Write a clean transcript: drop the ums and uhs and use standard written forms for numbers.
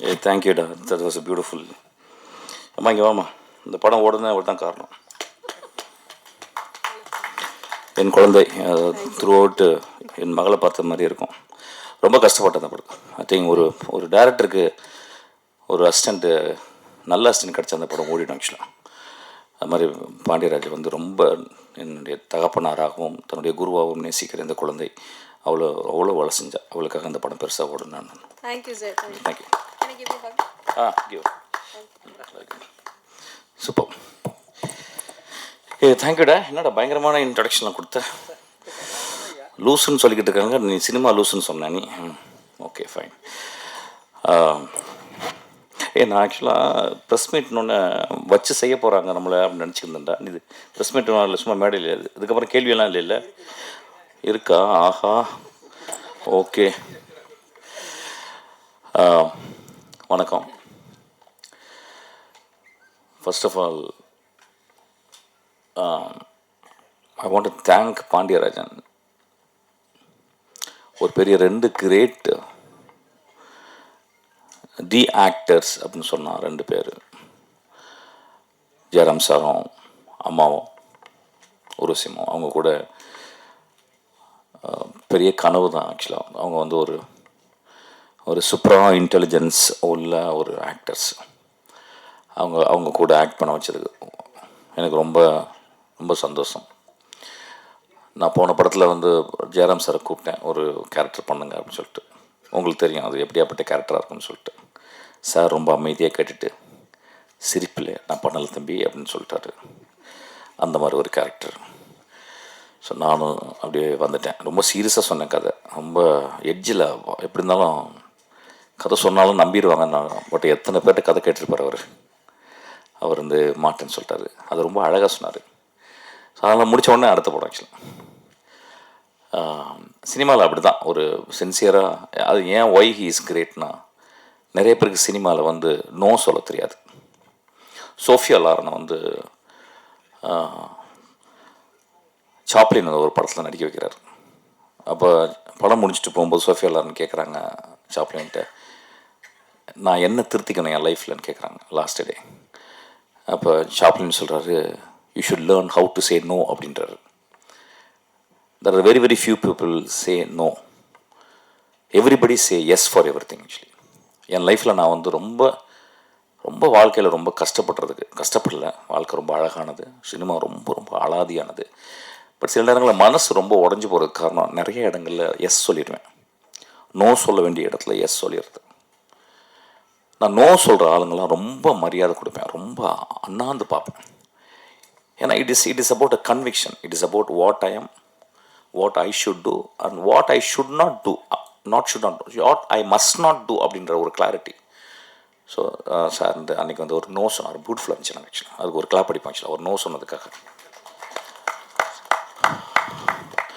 ஏ தேங்க்யூடா, that was beautiful. அம்மா இங்கே வாம்மா. இந்த படம் ஓடுனே அவர் தான் காரணம். என் குழந்தை த்ரூ அவுட்டு என் மகளை பார்த்த மாதிரி இருக்கும். ரொம்ப கஷ்டப்பட்டேன் அந்த படம். ஐ திங்க் ஒரு டேரக்டருக்கு ஒரு அசிஸ்டண்ட்டு, நல்ல அசிஸ்டன்ட் கிடச்ச அந்த படம் ஓடிடும் ஆக்சுவலாக. அது மாதிரி பாண்டியராஜ் வந்து ரொம்ப என்னுடைய தகப்பனாராகவும் தன்னுடைய குருவாகவும் நேசிக்கிற இந்த குழந்தை அவ்வளோ வேலை செஞ்சா. அவளுக்காக இந்த படம் பெருசாக ஓடும். நான் தேங்க்யூ சார். தேங்க்யூ. சூப்பர். தேங்க்யூடா. என்னடா பயங்கரமான இன்ட்ரடக்ஷன்லாம் கொடுத்த. லூஸுன்னு சொல்லிக்கிட்டு இருக்காங்க, நீ சினிமா லூஸுன்னு சொன்ன நீ. Okay fine. நான் ஆக்சுவலாக ப்ரெஸ் மீட்னு வச்சு செய்ய போகிறாங்க நம்மளை அப்படின்னு நினச்சிருந்தேன்டா. இது ப்ரெஸ் மீட் இல்லை, சும்மா மேடையில். இதுக்கப்புறம் கேள்வியெல்லாம் இல்லை இருக்கா? ஆஹா, ஓகே. வணக்கம். First of all I want to thank Pandiyarajan. ஒரு பெரிய 2 கிரேட் தி ஆக்டர்ஸ் அப்படின்னு சொன்னான். 2 பேர், ஜெயராம் சாரும் அம்மாவும் உருவசிம்மாவும். அவங்க கூட பெரிய கனவு தான் ஆக்சுவலாக. அவங்க வந்து ஒரு சூப்பரா இன்டெலிஜென்ஸ் உள்ள ஒரு ஆக்டர்ஸ். அவங்க கூட ஆக்ட் பண்ண வச்சதுக்கு எனக்கு ரொம்ப ரொம்ப சந்தோஷம். நான் போன படத்தில் வந்து ஜெயராம் சாரை கூப்பிட்டேன், ஒரு கேரக்டர் பண்ணுங்க அப்படின்னு சொல்லிட்டு. உங்களுக்கு தெரியும் அது எப்படியாப்பட்ட கேரக்டராக இருக்குன்னு சொல்லிட்டு. சார் ரொம்ப அமைதியாக கேட்டுட்டு, சிரிப்பில் நான் பண்ணலை தம்பி அப்படின்னு சொல்லிட்டாரு. அந்த மாதிரி ஒரு கேரக்டர். ஸோ நானும் அப்படியே வந்துட்டேன். ரொம்ப சீரியஸாக சொன்னேன் கதை. ரொம்ப எட்ஜில் எப்படி இருந்தாலும் கதை சொன்னாலும் நம்பிடுவாங்க நான். பட் எத்தனை பேர்கிட்ட கதை கேட்டிருப்பார் அவர் வந்து மாட்டேன்னு சொல்லிட்டாரு. அது ரொம்ப அழகாக சொன்னார். ஸோ அதெல்லாம் முடித்த உடனே அடுத்த படம் ஆக்சுவலாக. சினிமாவில் அப்படி தான் ஒரு சின்சியராக. அது ஏன் ஒய் ஹி இஸ் கிரேட்னா, நிறைய பேருக்கு சினிமாவில் வந்து நோ சொல்ல தெரியாது. சோஃபியா லாரனை வந்து சாப்ளின் ஒரு படத்தில் நடிக்க வைக்கிறார். அப்போ படம் முடிச்சுட்டு போகும்போது சோஃபியா லாரன் கேட்குறாங்க சாப்ளின்கிட்ட, நான் என்ன திருத்திக்கணும் என் லைஃப்லன்னு கேட்குறாங்க லாஸ்ட் டே. அப்போ சாப்ளின் சொல்கிறாரு, you should learn how to say no அப்படின்றாரு. There are very few people say no. Everybody say yes for everything actually. என் லைஃப்பில் நான் வந்து ரொம்ப ரொம்ப வாழ்க்கையில் ரொம்ப கஷ்டப்படல. வாழ்க்கை ரொம்ப அழகானது, சினிமா ரொம்ப ரொம்ப அலாதியானது. பட் சில நேரங்களில் மனசு ரொம்ப உடஞ்சி போகிறதுக்கு காரணம், நிறைய இடங்களில் எஸ் சொல்லிடுவேன். நோ சொல்ல வேண்டிய இடத்துல எஸ் சொல்லிடுறது. நான் நோ சொல்கிற ஆளுங்கள்லாம் ரொம்ப மரியாதை கொடுப்பேன், ரொம்ப அண்ணாந்து பார்ப்பேன். ஏன்னா it is about a conviction. It is about what I am, what I should do and what I should not do, what I must not do அப்படின்ற ஒரு கிளாரிட்டி. ஸோ சார் இந்த அன்றைக்கி வந்து ஒரு நோ சொன்னார், பியூட்டிஃபுல்லாக இருந்துச்சு. ஆக்சுவலாக அதுக்கு ஒரு கிளாப் அடிப்பேன் ஆக்சுவலாக ஒரு நோ சொன்னதுக்காக.